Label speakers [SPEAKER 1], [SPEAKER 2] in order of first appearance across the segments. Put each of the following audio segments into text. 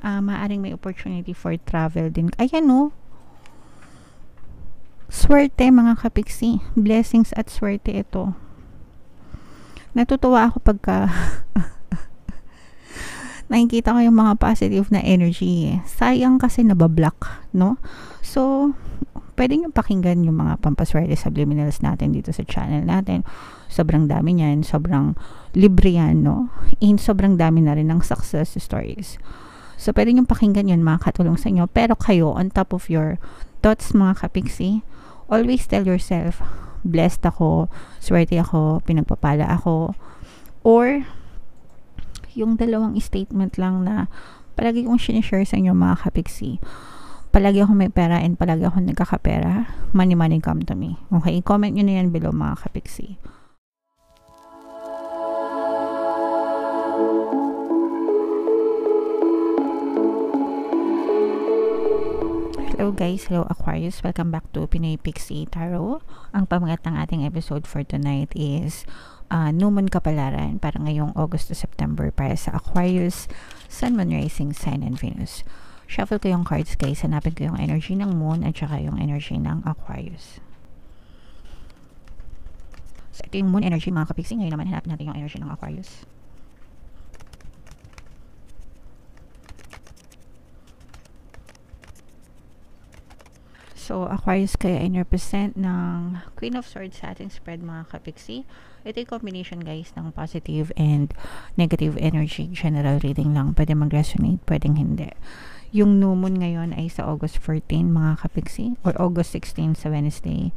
[SPEAKER 1] maaring may opportunity for travel din. Ayan no, swerte mga kapiksi, blessings at swerte ito. Natutuwa ako pagka nakikita ko yung mga positive na energy. Sayang kasi nabablock, no? So, pwede nyo pakinggan yung mga pampaswerte subliminals natin dito sa channel natin. Sobrang dami niyan, sobrang libre yan, no? And sobrang dami na rin ng success stories. So, pwede nyo pakinggan yun, makakatulong sa inyo. Pero kayo, on top of your thoughts, mga kapiksi, always tell yourself, blessed ako, swerte ako, pinagpapala ako, or yung dalawang statement lang na palagi kong sinishare sa inyo mga kapiksi. Palagi ako may pera and palagi ako nagkakapera. Money, money come to me. Okay? Comment nyo na yan below mga kapiksi. Hello guys, hello Aquarius. Welcome back to Pinoy Pixie Tarot. Ang pamagat ng ating episode for tonight is New Moon Kapalaran para ngayong August to September para sa Aquarius, Sun, Moon, Rising, Sign, and Venus. Shuffle ko yung cards guys. Hanapin ko yung energy ng Moon at saka yung energy ng Aquarius. So ito yung Moon energy mga kapiksi. Ngayon naman hanapin natin yung energy ng Aquarius. So, Aquarius kaya ay represent ng Queen of Swords sa ating spread mga kapiksi. Ito yung combination guys ng positive and negative energy. General reading lang. Pwede mag-resonate, pwedeng hindi. Yung new moon ngayon ay sa August 14 mga kapiksi or August 16 sa Wednesday.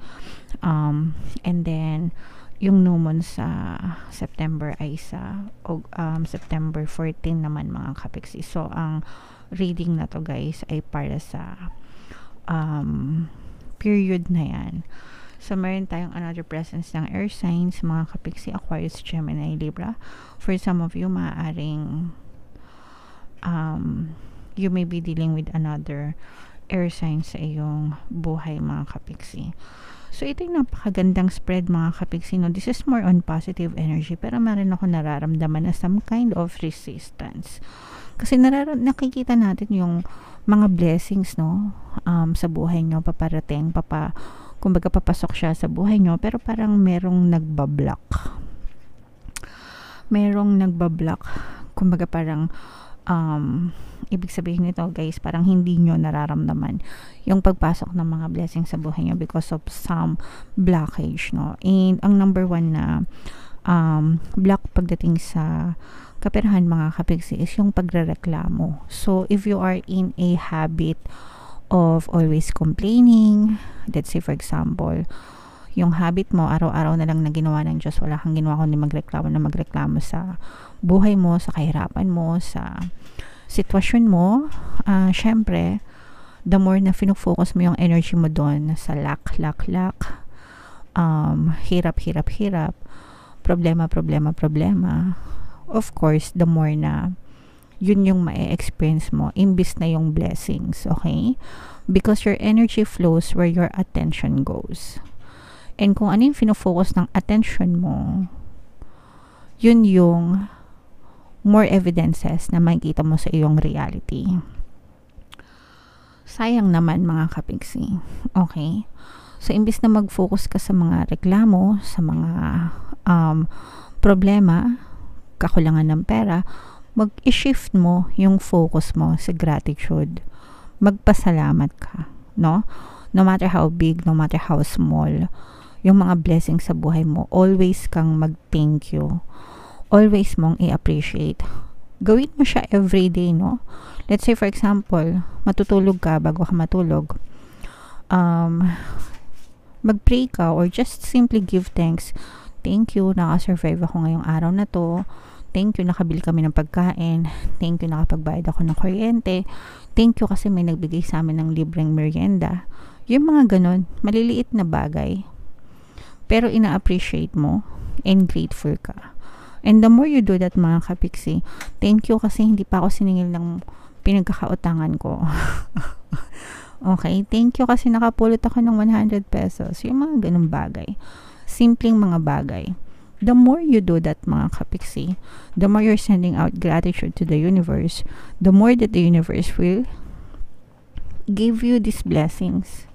[SPEAKER 1] And then, yung new moon sa September ay sa September 14 naman mga kapiksi. So, ang reading na to guys ay para sa period na yan. So, meron tayong another presence ng air signs, mga kapiksi, Aquarius, Gemini, Libra. For some of you, maaaring you may be dealing with another air sign sa iyong buhay, mga kapiksi. So, ito yung napakagandang spread, mga kapiksi. No? This is more on positive energy, pero meron ako nararamdaman na some kind of resistance. Kasi nakikita natin yung mga blessings, no? Sa buhay nyo, paparating, kumbaga papasok siya sa buhay nyo, pero parang merong nagbablock. Kumbaga parang, ibig sabihin nito guys, parang hindi nyo nararamdaman yung pagpasok ng mga blessings sa buhay nyo because of some blockage, no? And ang number one na block pagdating sa kaperahan mga kapiksi is yung pagrereklamo. So, if you are in a habit of always complaining, let's say for example, yung habit mo, araw-araw na lang na ginawa ng Diyos, wala kang ginawa kundi magreklamo sa buhay mo, sa kahirapan mo, sa sitwasyon mo, syempre, the more na focus mo yung energy mo doon sa lack, hirap, problema, of course, the more na yun yung ma-experience mo imbis na yung blessings, okay? Because your energy flows where your attention goes. And kung ano yung fino-focus ng attention mo, yun yung more evidences na makikita mo sa iyong reality. Sayang naman mga kapiksi, okay? So, imbis na mag-focus ka sa mga reklamo, sa mga problema, kakulangan ng pera, mag-shift mo yung focus mo sa gratitude. Magpasalamat ka, no? No matter how big, no matter how small, yung mga blessings sa buhay mo, always kang mag-thank you. Always mong i-appreciate. Gawin mo siya everyday, no? Let's say, for example, matutulog ka, bago ka matulog, mag-pray ka or just simply give thanks. Thank you, nakasurvive ako ngayong araw na to. Thank you, nakabili kami ng pagkain. Thank you, nakapagbayad ako ng kuryente. Thank you kasi may nagbigay sa amin ng libreng merienda. Yung mga ganun, maliliit na bagay. Pero ina-appreciate mo and grateful ka. And the more you do that mga kapiksi, thank you kasi hindi pa ako siningil ng pinagkakautangan ko. Okay, thank you kasi nakapulot ako ng 100 pesos. Yung mga ganung bagay. Simpleng mga bagay. the more you do that, mga kapiksi, the more you're sending out gratitude to the universe, the more that the universe will give you these blessings,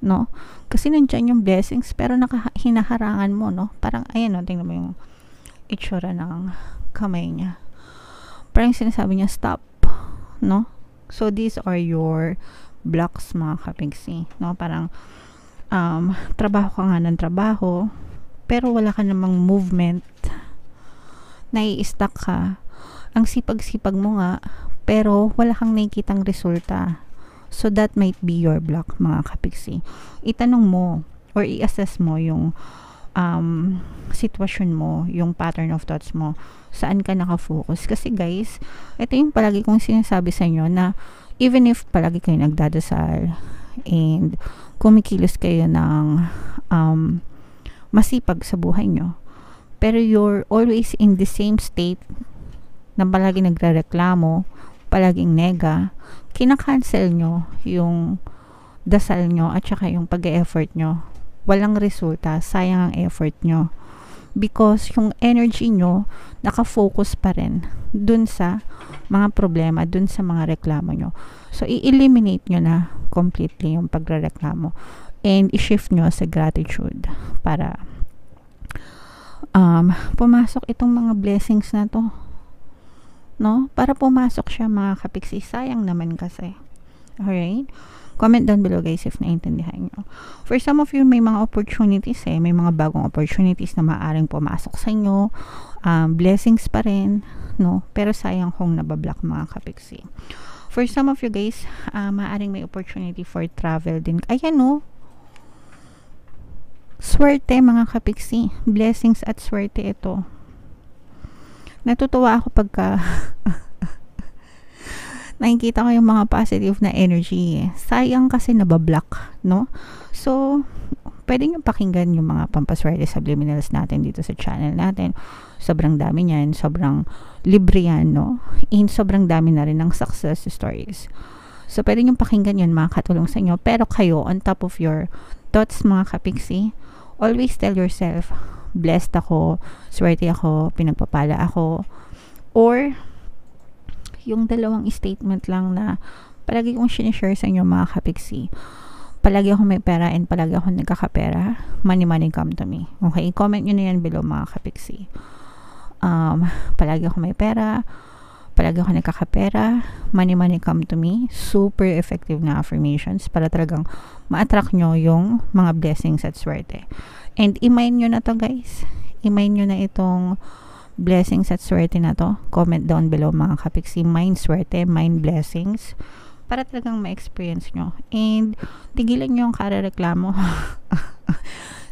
[SPEAKER 1] no? Kasi nandyan yung blessings, pero hinaharangan mo, no? Parang, ayan, no? Tingnan mo yung itsura ng kamay niya. Parang sinasabi niya, stop, no? So, these are your blocks, mga kapiksi, no? Parang, trabaho ka nga ng trabaho, pero wala ka namang movement, nai-stuck ka, ang sipag-sipag mo nga, pero wala kang nakikitang resulta. So, that might be your block, mga kapiksi. Itanong mo, or i-assess mo yung sitwasyon mo, yung pattern of thoughts mo, saan ka nakafocus. Kasi guys, ito yung palagi kong sinasabi sa inyo na even if palagi kayo nagdadasal and kumikilos kayo ng masipag sa buhay nyo, pero you're always in the same state na palagi nagrereklamo, palaging nega, kinakancel nyo yung dasal nyo at saka yung pag-e-effort nyo. Walang resulta, sayang ang effort nyo. Because yung energy nyo, nakafocus pa rin dun sa mga problema, dun sa mga reklamo nyo. So, i-eliminate nyo na completely yung pagrereklamo. And i-shift nyo sa gratitude para pumasok itong mga blessings na to. No? Para pumasok siya, mga kapiksi. Sayang naman kasi. Alright? Comment down below guys if naintindihan nyo. For some of you, may mga opportunities may mga bagong opportunities na maaaring pumasok sa inyo. Blessings pa rin, no? Pero sayang kung nabablock, mga kapiksi. For some of you guys, maaaring may opportunity for travel din. Ayan, no? Swerte, mga kapiksi. Blessings at swerte ito. Natutuwa ako pagka nakikita ko yung mga positive na energy. Sayang kasi nabablock, no? So, pwede nyo pakinggan yung mga pampaswerte subliminals natin dito sa channel natin. Sobrang dami niyan, sobrang libre yan, no? And sobrang dami na rin ng success stories. So, pwede nyo pakinggan yun, makakatulong sa inyo. Pero kayo, on top of your thoughts, mga kapiksi, always tell yourself, blessed ako, swerte ako, pinagpapala ako, or yung dalawang statement lang na palagi kong sinishare sa inyo, mga kapiksi. Palagi ako may pera and palagi ako nagkakapera. Money, money come to me. Okay? Comment nyo na yan below, mga kapiksi. Palagi ako may pera. Palagi ako nagkakapera. Money, money come to me. Super effective na affirmations para talagang ma-attract nyo yung mga blessings at swerte. And i-mind nyo na to, guys. I-mind nyo na itong blessings at swerte na to. Comment down below, mga kapiksi. Mind swerte, mind blessings, para talagang ma-experience nyo. And tigilan nyo yung karareklamo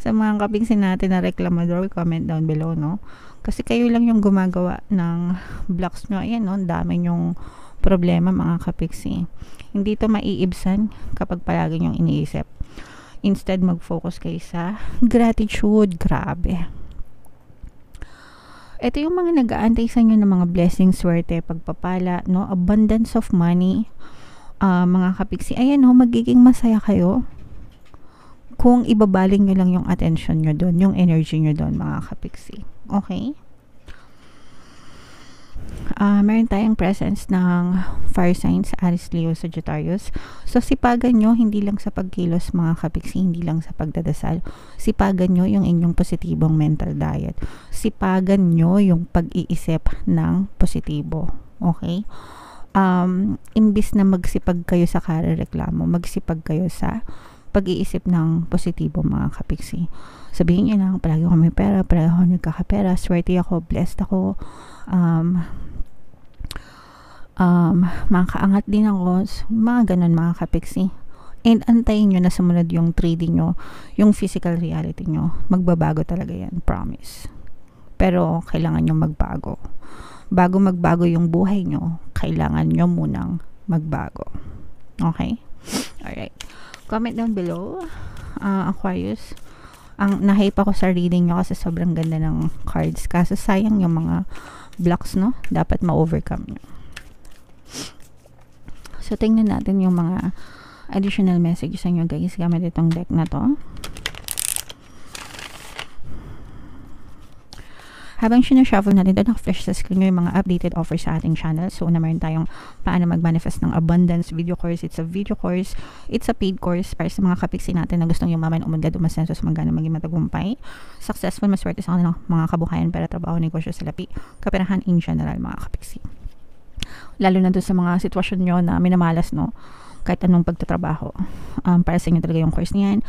[SPEAKER 1] sa mga kapiksi natin na reklamador. Comment down below, no? Kasi kayo lang yung gumagawa ng blocks nyo. Ayan, no? Dami nyong problema, mga kapiksi. Hindi to maiibsan kapag palagi nyong iniisip. Instead, mag-focus kayo sa gratitude. Grabe. Ito yung mga nag-aantay sa inyo ng mga blessings, swerte, pagpapala, no? Abundance of money, mga kapiksi. Ayan, no? Magiging masaya kayo kung ibabaling nyo lang yung attention nyo doon, yung energy nyo doon, mga kapiksi. Okay? Meron tayong presence ng fire signs, Aries, Leo, Sagittarius. So, sipagan nyo, hindi lang sa pagkilos, mga kapiksi, hindi lang sa pagdadasal. Sipagan nyo yung inyong positibong mental diet. Sipagan nyo yung pag-iisip ng positibo. Okay? Imbis na magsipag kayo sa karareklamo, magsipag kayo sa pag-iisip ng positibo, mga kapiksi. Sabihin nyo lang, palagi ako may pera, palagi ako nagkakapera, swerte ako, blessed ako, makaangat din ako, mga ganun, mga kapiksi. And antayin nyo na sumunod yung 3D nyo, yung physical reality nyo. Magbabago talaga yan, promise. Pero kailangan nyo magbago. Bago magbago yung buhay nyo, kailangan nyo munang magbago. Okay? Alright. Comment down below, Aquarius. Ang nahype ako sa reading nyo kasi sobrang ganda ng cards. Kaso sayang yung mga blocks, no? Dapat ma-overcome nyo. So, tingnan natin yung mga additional messages sa inyo, guys, gamit itong deck na to. Habang sinashuffle natin, doon naka-flash sa screen yung mga updated offers sa ating channel. So, una meron tayong paano mag-manifest ng abundance video course. It's a video course. It's a paid course para sa mga kapiksi natin na gustong yumaman, umunlad, umasenso, sumagana, maging matagumpay. Successful, maswerte sa kanilang mga kabuhayan, para trabaho, negosyo, salapi, kaperahan in general, mga kapiksi. Lalo na doon sa mga sitwasyon nyo na minamalas, no? Kahit anong pagtatrabaho. Para sa inyo talaga yung course niyan.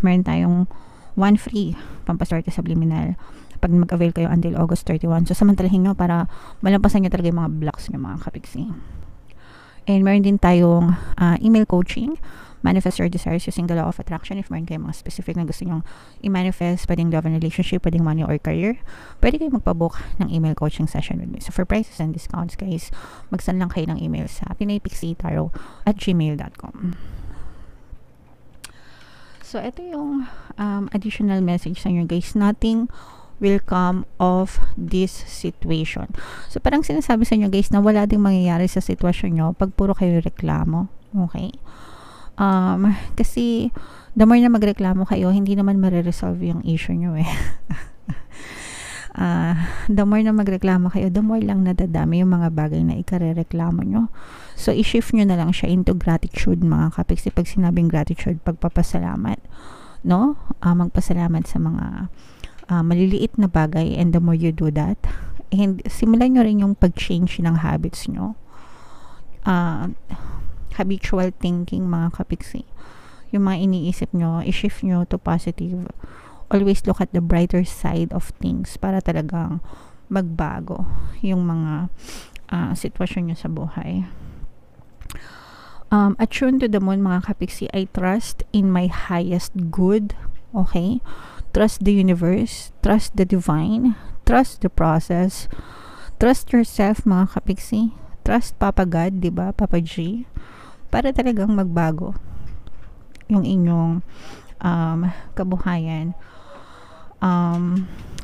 [SPEAKER 1] Meron tayong 1 free pampaswerte subliminal pag mag-avail kayo until August 31. So, samantalahin nyo para malampasan nyo talaga yung mga blocks nyo, mga kapiksi. And meron din tayong email coaching, manifest your desires using the law of attraction. If meron kayo mga specific na gusto nyo i-manifest, pwedeng love and relationship, pwedeng money or career, pwede kayo magpabook ng email coaching session with me. So, for prices and discounts, guys, mag-send lang kayo ng email sa pinaypixitaro@gmail.com. So, ito yung additional message sa inyo, guys. Nothing will come of this situation. So, parang sinasabi sa inyo, guys, na wala ding mangyayari sa sitwasyon nyo pag puro kayo reklamo. Okay? Kasi, the more na magreklamo kayo, hindi naman mariresolve yung issue nyo eh. The more na magreklamo kayo, the more lang nadadami yung mga bagay na ikarereklamo nyo. So, i-shift nyo na lang siya into gratitude, mga kapiksi. Pag sinabing gratitude, pagpapasalamat, no? Magpasalamat sa mga maliliit na bagay, and the more you do that, and simulan nyo rin yung pag-change ng habits nyo. Habitual thinking, mga kapiksi. Yung mga iniisip nyo, i-shift nyo to positive. Always look at the brighter side of things para talagang magbago yung mga sitwasyon nyo sa buhay. Attune to the moon, mga kapiksi. I trust in my highest good. Okay? Trust the universe, trust the divine, trust the process, trust yourself, mga kapiksi. Trust Papa God, diba? Papa G. Para talagang magbago yung inyong kabuhayan.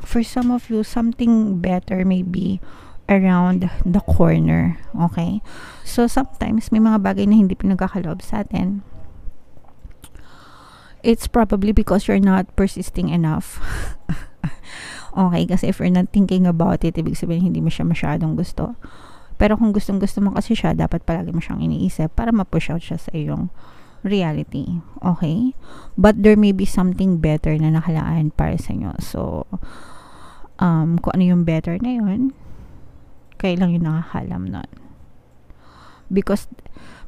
[SPEAKER 1] For some of you, something better may be around the corner. Okay? So, sometimes, may mga bagay na hindi pinagkakaloob sa atin. It's probably because you're not persisting enough. Okay, kasi if you're not thinking about it, ibig sabihin hindi mo siya masyadong gusto. Pero kung gustong-gusto mo kasi siya, dapat palagi mo siyang iniisip para ma-push out siya sa iyong reality. Okay? But there may be something better na nakalaan para sa inyo. So, kung ano yung better na yun, kayo lang yung nakakalam nun. Because,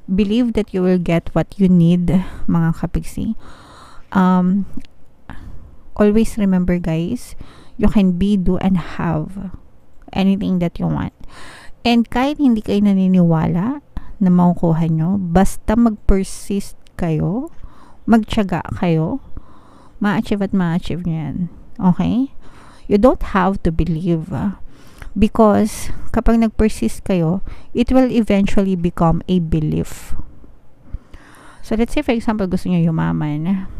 [SPEAKER 1] believe that you will get what you need, mga kapiksi. Always remember, guys, you can be, do, and have anything that you want. And kahit hindi kayo naniniwala na makukuha nyo, basta mag-persist kayo, magtiyaga kayo, ma-achieve at ma-achieve nyo yan. Okay? You don't have to believe, because kapag nag-persist kayo, it will eventually become a belief. So, let's say, for example, gusto nyo yumaman,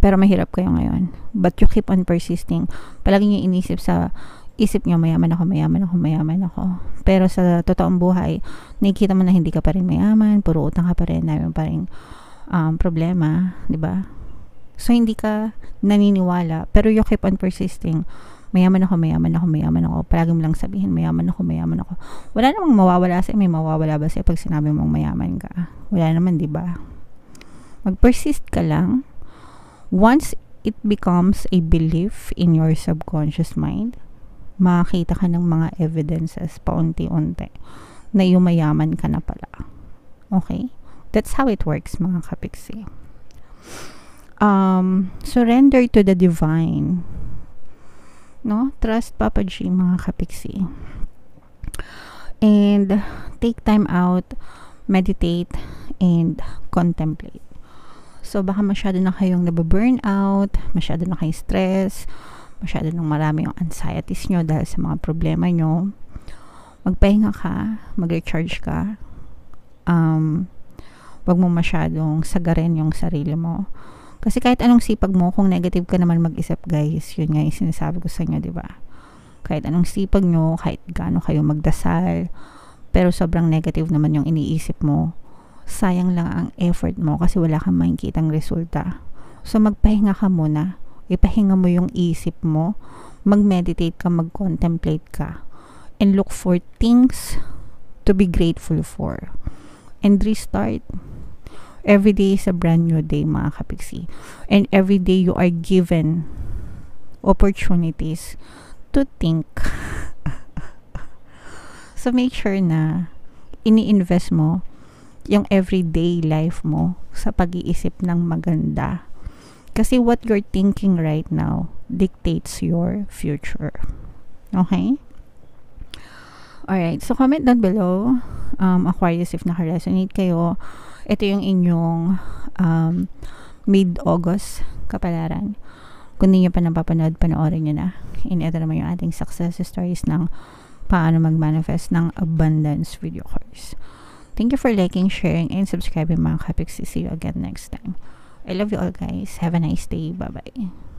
[SPEAKER 1] pero mahirap kayo ngayon, but you keep on persisting. Palagi nyo inisip sa isip nyo, mayaman ako, mayaman ako, mayaman ako. Pero sa totoong buhay, nakikita mo na hindi ka pa rin mayaman, puro utang ka pa rin, namin pa rin problema, di ba? So, hindi ka naniniwala, pero you keep on persisting. Mayaman ako, mayaman ako, mayaman ako. Palagi mo lang sabihin, mayaman ako, mayaman ako. Wala namang mawawala sa'yo. May mawawala ba sa'yo pag sinabi mong mayaman ka? Wala naman, di ba? Mag-persist ka lang. Once it becomes a belief in your subconscious mind, makakita ka ng mga evidences paunti-unti na yumayaman ka na pala. Okay? That's how it works, mga kapiksi. Surrender to the divine. No? Trust Papa G, mga kapiksi. And take time out, meditate, and contemplate. So, baka masyado na kayong nababurn out, masyado na kayong stress, masyado nang marami yung anxieties nyo dahil sa mga problema nyo. Magpahinga ka, mag-recharge ka. Wag mo masyadong sagarin yung sarili mo. Kasi kahit anong sipag mo, kung negative ka naman mag-isip, guys, yun nga yung sinasabi ko sa inyo, di ba? Kahit anong sipag nyo, kahit gaano kayo magdasal, pero sobrang negative naman yung iniisip mo, sayang lang ang effort mo kasi wala kang makikitang resulta. So, magpahinga ka muna Ipahinga mo yung isip mo, mag-meditate ka, mag-contemplate ka, and look for things to be grateful for. And restart. Every day is a brand new day, mga kapiksi. And every day you are given opportunities to think. So make sure na ini-invest mo yung everyday life mo sa pag-iisip ng maganda. Kasi what you're thinking right now dictates your future. Okay? Alright, so comment down below, Aquarius, if naka-resonate kayo. Ito yung inyong mid-August kapalaran. Kung hindi nyo pa napapanood, panoorin nyo na. And ito naman yung ating success stories ng paano mag-manifest ng abundance video course. Thank you for liking, sharing, and subscribing, mga kapiksi. See you again next time. I love you all, guys. Have a nice day. Bye-bye.